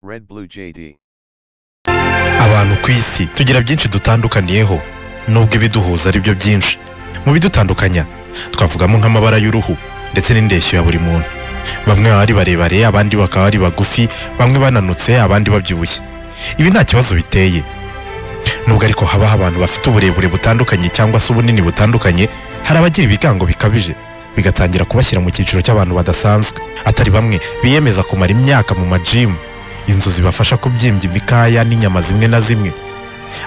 Red Blue JD. Abantu ku isi tugira byinshi dutandukaniyeho nubwo ibiduhuza ari byo byinshi. Mu bidutandukanya twavugamo nk'amabara y'uruhu ndetse n'indeshyo ya buri muntu. Bamwe bari barebare, abandi bakaba ari bagufi, bamwe bananutse, abandi babyibushye. Ibi nta kibazo biteye. Nubwo ariko habaho abantu bafite uburebure butandukanye cyangwa se ubunini butandukanye, hari abagira ibigango bikabije bigatangira kubashyira mu cyiciro cy'abantu badasanzwe. Atari bamwe biyemeza kumara imyaka mu majim, inzu zibafasha kubyimbya imikaya n'inyama zimwe na zimwe,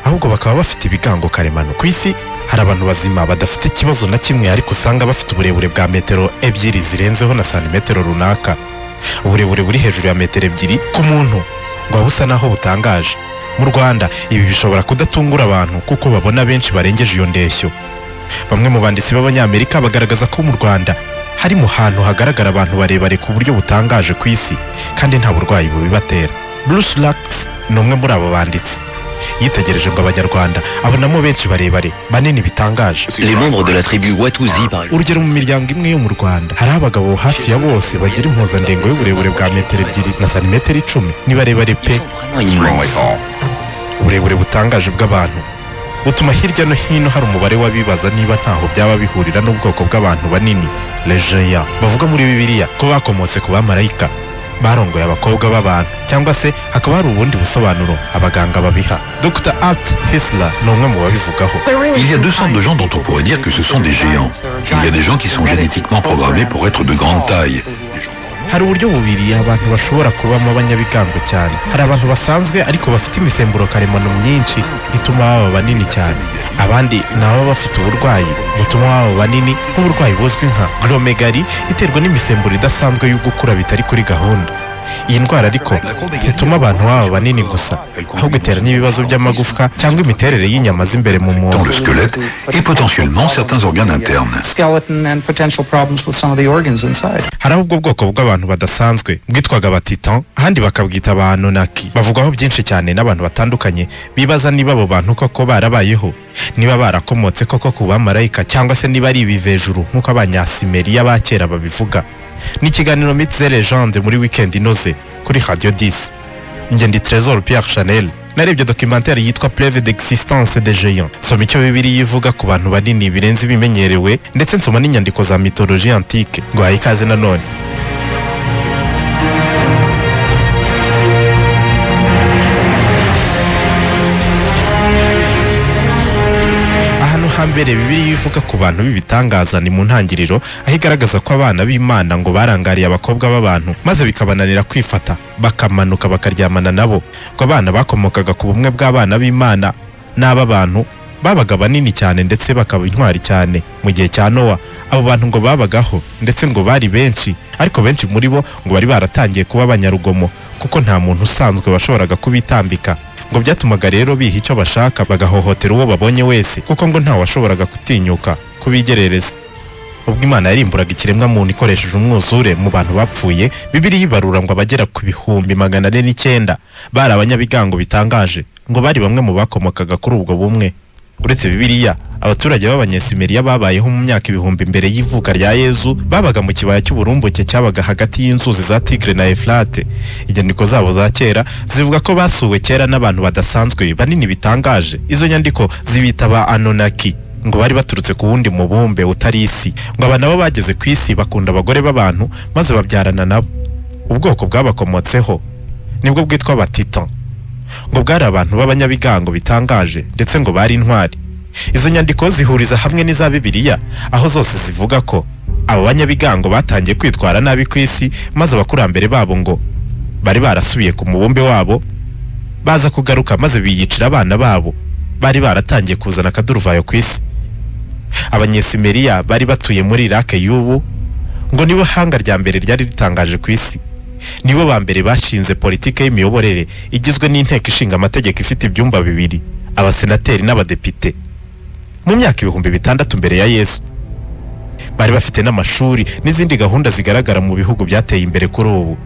ahubwo bakaba bafite ibigango karemano. Ku isi hari abantu bazima badafite ikibazo na kimwe, ariko usanga bafite uburebure bwa metero 2 zirenzeho na santimetero runaka. Uburebure buri hejuru ya metero 2 ku muntu ngo busa naho butangaje. Mu Rwanda ibi bishobora kudatungura abantu kuko babona benshi barengeje iyo ndeshyo. Bamwe mu banditsi b'Abanyamerika bagaragaza ko mu Rwanda hari mu hantu hagaragara abantu barebare ku buryo butangaje ku isi kandi nta burwayi bubibatera. Bruce Lux ni umwe muri abo banditsi. Yitegereje ngo Abanyarwanda abonamo benshi barebare banini bitangaje. Les membres de la tribu Watusi par exemple. Urugero mu miryango imwe yo mu Rwanda hari abagabo hafi ya bose bagira impuzandengo y'uburebure bwa metero 2 na santimetero 10. Ni barebare pe. Uburebure butangaje bw'abantu butuma hirya no hino hari umubare w'abibaza niba ntaho byaba bihurira n'ubwoko bw'abantu banini Lejeya bavuga muri Bibiliya ko bakomotse ku bamarayika barongoye abakobwa b'abantu, cyangwa se hakaba hari ubundi busobanuro abaganga babiha. Dr. Art Hessler ni umwe mu babivugaho. Il y a deux sortes de gens dont on pourrait dire que ce sont des géants. Il y a des gens qui sont génétiquement programmés pour être de grande taille. Hari uburyo bubiri abantu bashobora kubamo abanyabigango cyane. Hari abantu basanzwe ariko bafite imisemburo karemano myinshi ituma baba banini cyane. Abandi nabo bafite uburwayi butuma baba banini, nk'uburwayi buzwi nka glomegali iterwa n'imisemburo idasanzwe yo gukura bitari kuri gahunda. Iyi ndwara ariko ituma abantu baba banini gusa, ahubwo itera n'ibibazo by'amagufwa cyangwa imiterere y'inyama z'imbere mu muntu. Dans le squelette et potentiellement certains organes internes. Hari ubwo bwoko bw'abantu badasanzwe bwitwaga Abatitan, ahandi bakabwita Abanonaki. Bavugwaho byinshi cyane n'abantu batandukanye bibaza niba abo bantu koko barabayeho, niba barakomotse koko ku bamarayika cyangwa se niba ari ibivejuru nk'uko Abanyasimeriya ba kera babivuga. Ni ikiganiro Mythes et Légendes muri weekend inoze kuri Radio 10. Njye ndi Trésor Pierre Chanel. Narebye documentaire yitwa Preuve d'existence des géants. Nsoma icyo Bibiliya ivuga ku bantu banini birenze ibimenyerewe, ndetse nsoma n'inyandiko za mythologie antique. Ngo haye ikaze nanone. Hambere Bibiliya ivuga ku bantu b'ibitangaza ni mu ntangiriro, aho igaragaza ko abana b'Imana ngo barangariye abakobwa b'abantu maze bikabananira kwifata, bakamanuka bakaryamana nabo. Ngo abana bakomokaga ku bumwe bw'abana b'Imana n'ab'abantu babaga banini cyane ndetse bakaba intwari cyane. Mu gihe cya Nowa abo bantu ngo babagaho ndetse ngo bari benshi, ariko benshi muri bo ngo bari baratangiye kuba abanyarugomo kuko nta muntu usanzwe washoboraga kubitambika. Ngo byatumaga rero biha icyo bashaka bagahohotera uwo babonye wese, kuko ngo nta washoboraga gutinyuka kubigerereza. Ubwo Imana yarimburaga ikiremwa muntu ikoresheje umwuzure mu bantu bapfuye, Bibiliya ibarura ngo abagera ku 409 bari abanyabigango bitangaje, ngo bari bamwe mu bakomokaga kuri ubwo bumwe. Uretse Bibiliya, abaturage b'Abanyasimeriya babayeho mu myaka 1000 mbere y'ivuka rya Yezu babaga mu kibaya cy'uburumbuke cyabaga hagati y'inzuzi za Tigre na Efrate. Inyandiko zabo za kera zivuga ko basuwe kera n'abantu badasanzwe banini bitangaje. Izo nyandiko zibita ba Anonaki, ngo bari baturutse ku wundi mubumbe utari isi. Ngo aba nabo bageze ku isi bakunda abagore b'abantu maze babyarana nabo. Ubwoko bwabakomotseho nibwo bwitwa Abatitan. Ngo bwari abantu b'abanyabigango bitangaje ndetse ngo bari intwari. Izo nyandiko zihuriza hamwe n'iza Bibiliya, aho zose zivuga ko abo banyabigango batangiye kwitwara nabi ku isi, maze abakurambere babo ngo bari barasubiye ku mubumbe wabo, baza kugaruka maze biyicira abana babo bari baratangiye kuzana akaduruvayo ku isi. Abanyasimeriya bari batuye muri Iraq y'ubu, ngo nibo hanga rya mbere ryari ritangaje ku isi. Nibo ba mbere bashinze politike y'imiyoborere igizwe n'inteko ishinga amategeko ifite ibyumba 2, abasenateri n'abadepite. Mu myaka 600 mbere ya Yesu bari bafite n'amashuri n'izindi gahunda zigaragara mu bihugu byateye imbere kuri ubu.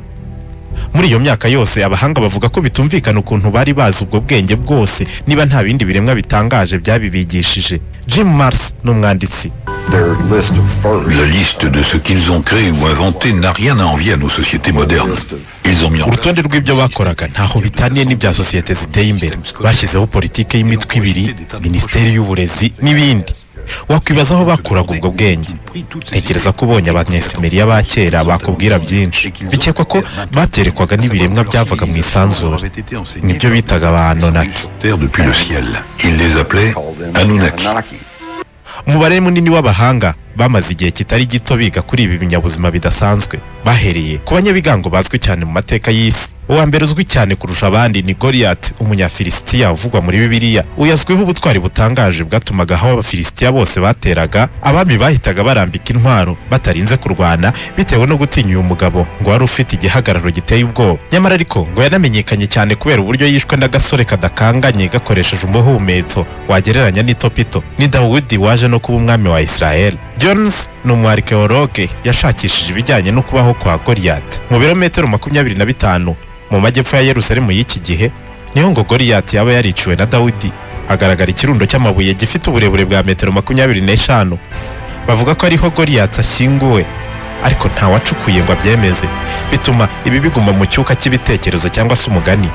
Muri iyo myaka yose abahanga bavuga ko bitumvikana ukuntu bari bazi ubwo bwenge bwose niba nta bindi biremwa bitangaje byabibigishije. Jim Mars n'umwanditsi La liste de ce qu'ils ont créé ou inventé n'a rien à envier à nos sociétés modernes. Ils ont mis en place urutonde rw'ibyo bakoraga ntaho bitaniye n'ibya sosiyete ziteye imbere. Bashyizeho politike y'imitwe ibiri, minisiteri y'uburezi n'ibindi. Wakwibaza aho bakuraga ubwo bwenge. Ntekereza ko ubonye abanyesimeriya ba kera bakubwira byinshi. Bikekwa ko babyerekwaga n'ibiremwa byavaga mu isanzure. Nibyo bitaga ba Anunnaki. depuis le ciel. Ils les appelaient Anunnaki. Umubare munini w'abahanga bamaze igihe kitari gito biga kuri ibi binyabuzima bidasanzwe. Bahereye ku banyabigango bazwi cyane mu mateka y'isi. Uwa mbere uzwi cyane kurusha abandi ni Goliath, umunyafilisitiya uvugwa muri Bibiliya. Uyazwiho ubutwari butangaje bwatumaga aho abafilisitiya bose bateraga, abami bahitaga barambika intwaro batarinze kurwana bitewe no gutinya uyu mugabo ngo wari ufite igihagararo giteye ubwoba. Nyamara ariko ngo yanamenyekanye cyane kubera uburyo yishwe n'agasore kadakanganye gakoresheje umuhumetso wagereranya n'itopito. Ni Dawudi waje no kuba umwami wa Israel. Jones ni umuarkeologe yashakishije ibijyanye no kubaho kwa Goliath. Mu birometero 25 mu majyepfo ya Yerusalemu y'iki gihe niho ngo Goliath yaba yariciwe na Dawidi. Hagaragara ikirundo cy'amabuye gifite uburebure bwa metero 25. Bavuga ko ariho Goliath ashyinguwe, ariko nta wacukuye ngo abyemeze. Bituma ibi biguma mu cyuka cy'ibitekerezo cyangwa se umugani.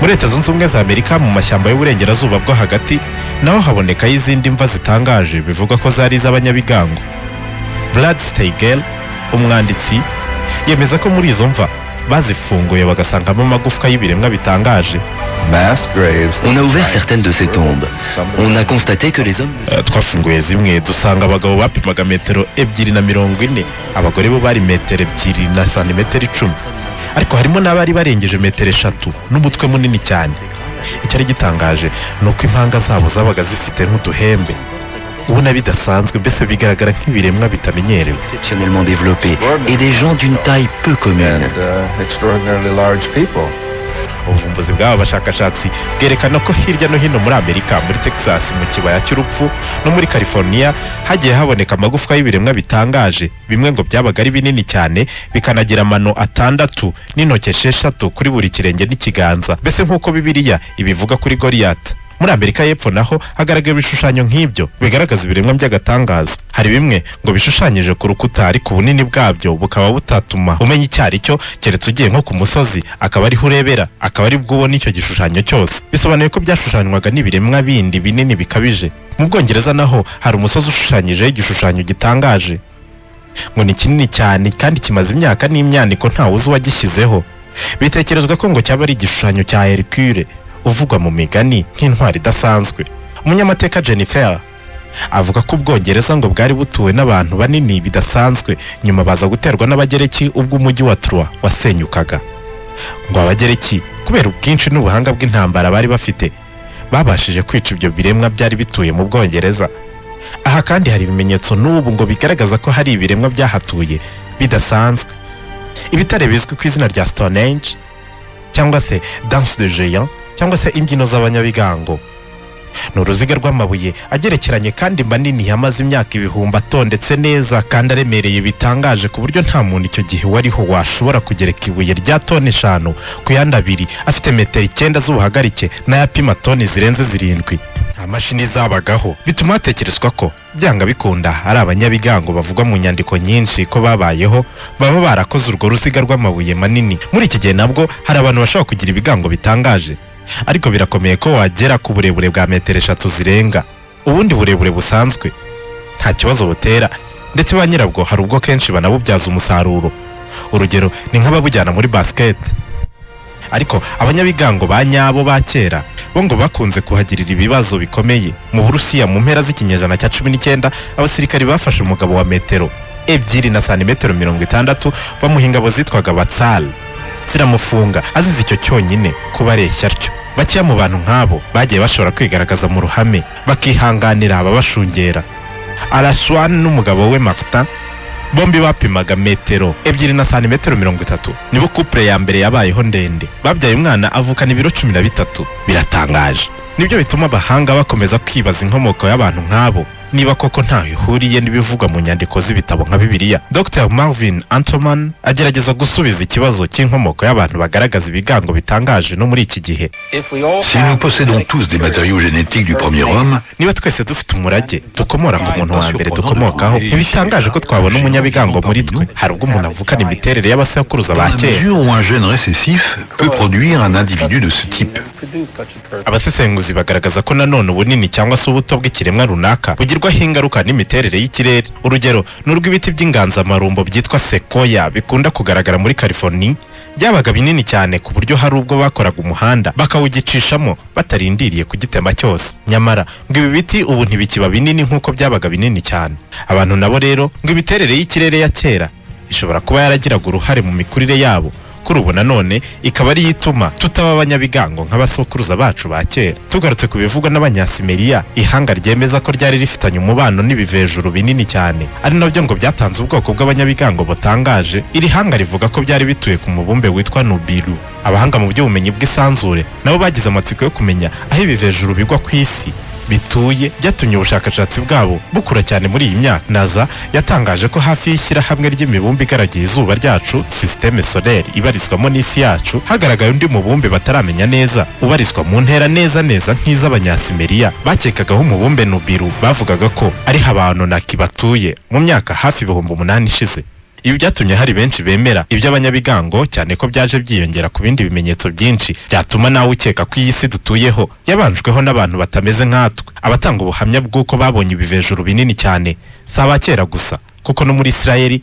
Muri Leta Zunze Ubumwe za Amerika mu mashyamba y'uburengerazuba bwo hagati naho haboneka izindi mva zitangaje bivuga ko zari iz'abanyabigango. Brad Steigel, umwanditsi, yemeza ko muri izo mva bazifunguye bagasangamo amagufwa y'ibiremwa bitangaje. On a ouvert certaines de ces tombes. On a constaté que les hommes... Twafunguye zimwe dusanga abagabo bapimaga metero 2.40, abagore bo bari metero 2 na santimetero 10. Ariko harimo n'abari barengeje metero 3 n'umutwe munini cyane. Icyari gitangaje nuko impanga zabo zabaga zifite nk'uduhembe. Ubona bidasanzwe, mbese bigaragara nk'ibiremwa bitamenyerewe. exceptionnellement développés et des gens d'une taille peu commune. Ubuvumbuzi bw'aba bashakashatsi bwerekana ko hirya no hino muri Amerika, muri Texas, mu kibaya cy'urupfu no muri California hagiye haboneka amagufwa y'ibiremwa bitangaje. Bimwe ngo byabaga ari binini cyane bikanagira amano 6 n'intoki 6 kuri buri kirenge n'ikiganza, mbese nk'uko Bibiliya ibivuga kuri Goliath. Muri Amerika y'Epfo naho hagaragara ibishushanyo nk'ibyo bigaragaza ibiremwa by'agatangaza. Hari bimwe ngo bishushanyije ku rukuta, ariko ubunini bwabyo bukaba butatuma umenya icyari cyo, keretse ugiye nko ku musozi akaba ariho urebera, akaba ari bwo ubona icyo gishushanyo cyose. Bisobanuye ko byashushanywaga n'ibiremwa bindi binini bikabije. Mu Bwongereza naho hari umusozi ushushanyijeho igishushanyo gitangaje. Ngo ni kinini cyane kandi kimaze imyaka n'imyaniko ntawe uzi uwagishyizeho. Bitekerezwa ko ngo cyaba ari igishushanyo cya Hercule uvugwa mu migani nk'intwari idasanzwe. Umunyamateka Jennifer avuga ko Ubwongereza ngo bwari butuwe n'abantu banini bidasanzwe, nyuma baza guterwa n'abagereki ubwo umujyi wa Troy wasenyukaga. Ngo abagereki kubera ubwinshi n'ubuhanga bw'intambara bari bafite babashije kwica ibyo biremwa byari bituye mu Bwongereza. Aha kandi hari ibimenyetso n'ubu ngo bigaragaza ko hari ibiremwa byahatuye bidasanzwe. Ibitare bizwi ku izina rya Stonehenge cyangwa se Danse de Géant cyangwa se imbyino z'abanyabigango. Ni uruziga rw'amabuye agerekeranye kandi manini yamaze imyaka ibihumbi atondetse neza kandi aremereye bitangaje, ku buryo nta muntu icyo gihe wariho washobora kugereka ibuye rya toni 5 ku yandi 2 afite metero 9 z'ubuhagarike n'ayapima toni zirenze 7. Nta mashini zabagaho, bituma hatekerezwa ko byanga bikunda ari abanyabigango bavugwa mu nyandiko nyinshi ko babayeho baba barakoze urwo ruziga rw'amabuye manini. Muri iki gihe nabwo hari abantu bashobora kugira ibigango bitangaje, ariko birakomeye ko wagera ku burebure bwa metero 3 zirenga. Ubundi burebure busanzwe nta kibazo butera, ndetse ba nyirabwo hari ubwo kenshi banabubyaza umusaruro. Urugero ni nk'ababujyana muri basket. Ariko abanyabigango ba nyabo ba kera bo ngo bakunze kuhagirira ibibazo bikomeye. Mu Burusiya mu mpera z'ikinyejana cya 19 abasirikari bafashe umugabo wa metero 2 na santimetero 60 bamuha ingabo zitwaga Batsal, ziramufunga azize icyo cyonyine kuba areshya atyo. Bakiya mu bantu nk'abo bagiye bashobora kwigaragaza mu ruhame bakihanganira ababashungera. Arashwan n'umugabo we Martin bombi bapimaga metero 2 na santimetero 30. Nibo couple ya mbere yabayeho ndende. Babyaye umwana avukana ibiro 13. Biratangaje. Nibyo bituma abahanga bakomeza kwibaza inkomoko y'abantu nk'abo. niba koko ntaho ihuriye n'ibivugwa mu nyandiko z'ibitabo nka Bibiliya. Dr Marvin Antoman agerageza gusubiza ikibazo cy'inkomoko y'abantu bagaragaza ibigango bitangaje no muri iki gihe. Si nous possédons tous des matériaux génétiques du premier homme, niba twese dufite umurage dukomora ku muntu wa mbere dukomokaho, ntibitangaje ko twabona umunyabigango muri twe. Hari ubwo umuntu avukana imiterere y'abasekuruza ba dans la kera. mesure où un gène récessif peut produire un individu de ce type. Abasesenguzi bagaragaza ko nanone ubunini cyangwa se ubuto bw'ikiremwa runaka bugirwaho ingaruka n'imiterere y'ikirere. Urugero n'urw'ibiti by'inganzamarumbo byitwa sequoia bikunda kugaragara muri California byabaga binini cyane ku buryo hari ubwo bakoraga umuhanda bakawugicishamo batarindiriye kugitema cyose. Nyamara ngo ibi biti ubu ntibikiba binini nk'uko byabaga binini cyane. Abantu nabo rero ngo imiterere y'ikirere ya kera ishobora kuba yaragiraga uruhare mu mikurire yabo, kuri ubu nanone ikaba ari ituma tutaba abanyabigango nk'abasokuruza bacu ba kera. Tugarutse ku bivugwa n'abanyasimeriya, ihanga ryemeza ko ryari rifitanye umubano n'ibivejuru binini cyane, ari nabyo ngo byatanze ubwoko bw'abanyabigango butangaje. Iri hanga rivuga ko byari bituye ku mubumbe witwa Nubiru. Abahanga mu by'ubumenyi bw'isanzure nabo bagize amatsiko yo kumenya aho ibivejuru bigwa ku isi bituye, byatumye ubushakashatsi bwabo bukura cyane muri iyi myaka. NASA yatangaje ko hafi y'ishyirahamwe ry'imibumbe igaragiye izuba ryacu systeme solaire ibarizwamo n'isi yacu hagaragaye undi mubumbe bataramenya neza ubarizwa mu ntera neza nk'iz'abanyasimeriya bakekagaho umubumbe Nubiru. Bavugaga ko ari abantu nakibatuye mu myaka hafi 8,000 ishize. Ibi byatumye hari benshi bemera iby'abanyabigango, cyane ko byaje byiyongera ku bindi bimenyetso byinshi byatuma nawe ukeka ko iyi si dutuyeho yabanjweho n'abantu batameze nkatwe. Abatanga ubuhamya bw'uko babonye ibivejuru binini cyane si abakera gusa, kuko no muri Isirayeli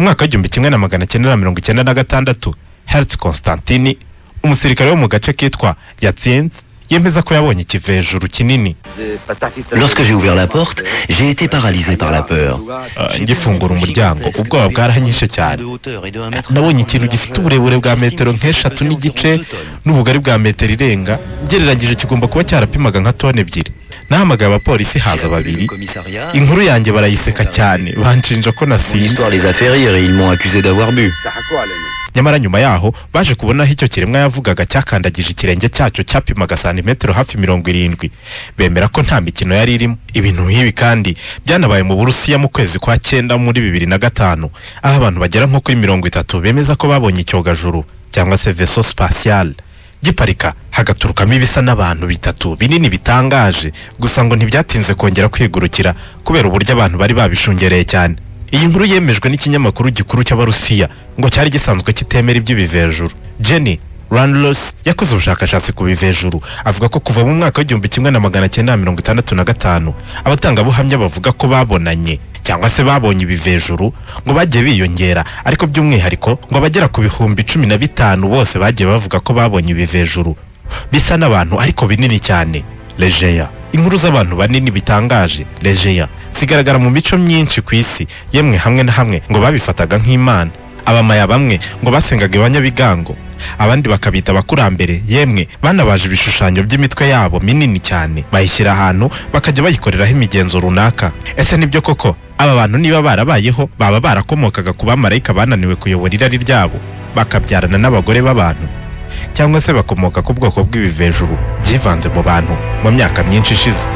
mu mwaka w'1996 Hertz Constantini, umusirikare wo mu gace kitwa Yatsinz, yemeza ko yabonye ikivejuru kinini. Lorsque j'ai ouvert la porte, j'ai été paralysé par la peur. Ngifungura umuryango ubwoba bwaranyishe cyane. Nabonye ikintu gifite uburebure bwa metero nk'eshatu n'igice n'ubugari bwa metero irenga, gereranyije kigomba kuba cyarapimaga nka tone 2. Nahamagaye abapolisi haza 2. Inkuru yanjye barayiseka cyane, banshinja ko nasinze. L'histoire les a fait rire et ils m'ont accusé d'avoir bu. Nyamara nyuma yaho baje kubona icyo kiremwa yavugaga cyakandagije ikirenge cyacyo cyapimaga santimetero hafi 70. Bemera ko nta mikino yari irimo. Ibintu nk'ibi kandi byanabaye mu Burusiya mu kwezi kwa 9 muri 2005, aho abantu bagera nko kuri 30 bemeza ko babonye icyogajuru cyangwa se vaisseau spatial giparika hagaturukamo ibisa n'abantu 3 binini bitangaje. Gusa ngo ntibyatinze kongera kwigurukira kubera uburyo abantu bari babishungereye cyane. Iyi nkuru yemejwe n'ikinyamakuru gikuru cy'Abarusiya ngo cyari gisanzwe kitemera iby'ibivejuru. Jenny Randlos yakoze ubushakashatsi ku bivejuru, avuga ko kuva mu mwaka w'1965 abatangabuhamya bavuga ko babonanye cyangwa se babonye ibivejuru ngo bagiye biyongera, ariko by'umwihariko ngo abagera ku 15,000 bose bagiye bavuga ko babonye ibivejuru bisa n'abantu ariko binini cyane. Legeya, inkuru z'abantu banini bitangaje Legeya zigaragara mu mico myinshi ku isi, yemwe hamwe na hamwe ngo babifataga nk'Imana. Abamaya bamwe ngo basengaga abanyabigango, abandi bakabita abakurambere, yemwe banabaje ibishushanyo by'imitwe yabo minini cyane bayishyira ahantu bakajya bayikoreraho imigenzo runaka. Ese nibyo koko aba bantu niba barabayeho baba barakomokaga ku bamarayika bananiwe kuyobora irari ryabo bakabyarana n'abagore b'abantu, cyangwa se bakomoka ku bwoko bw'ibivejuru byivanze mu bantu mu myaka myinshi ishize?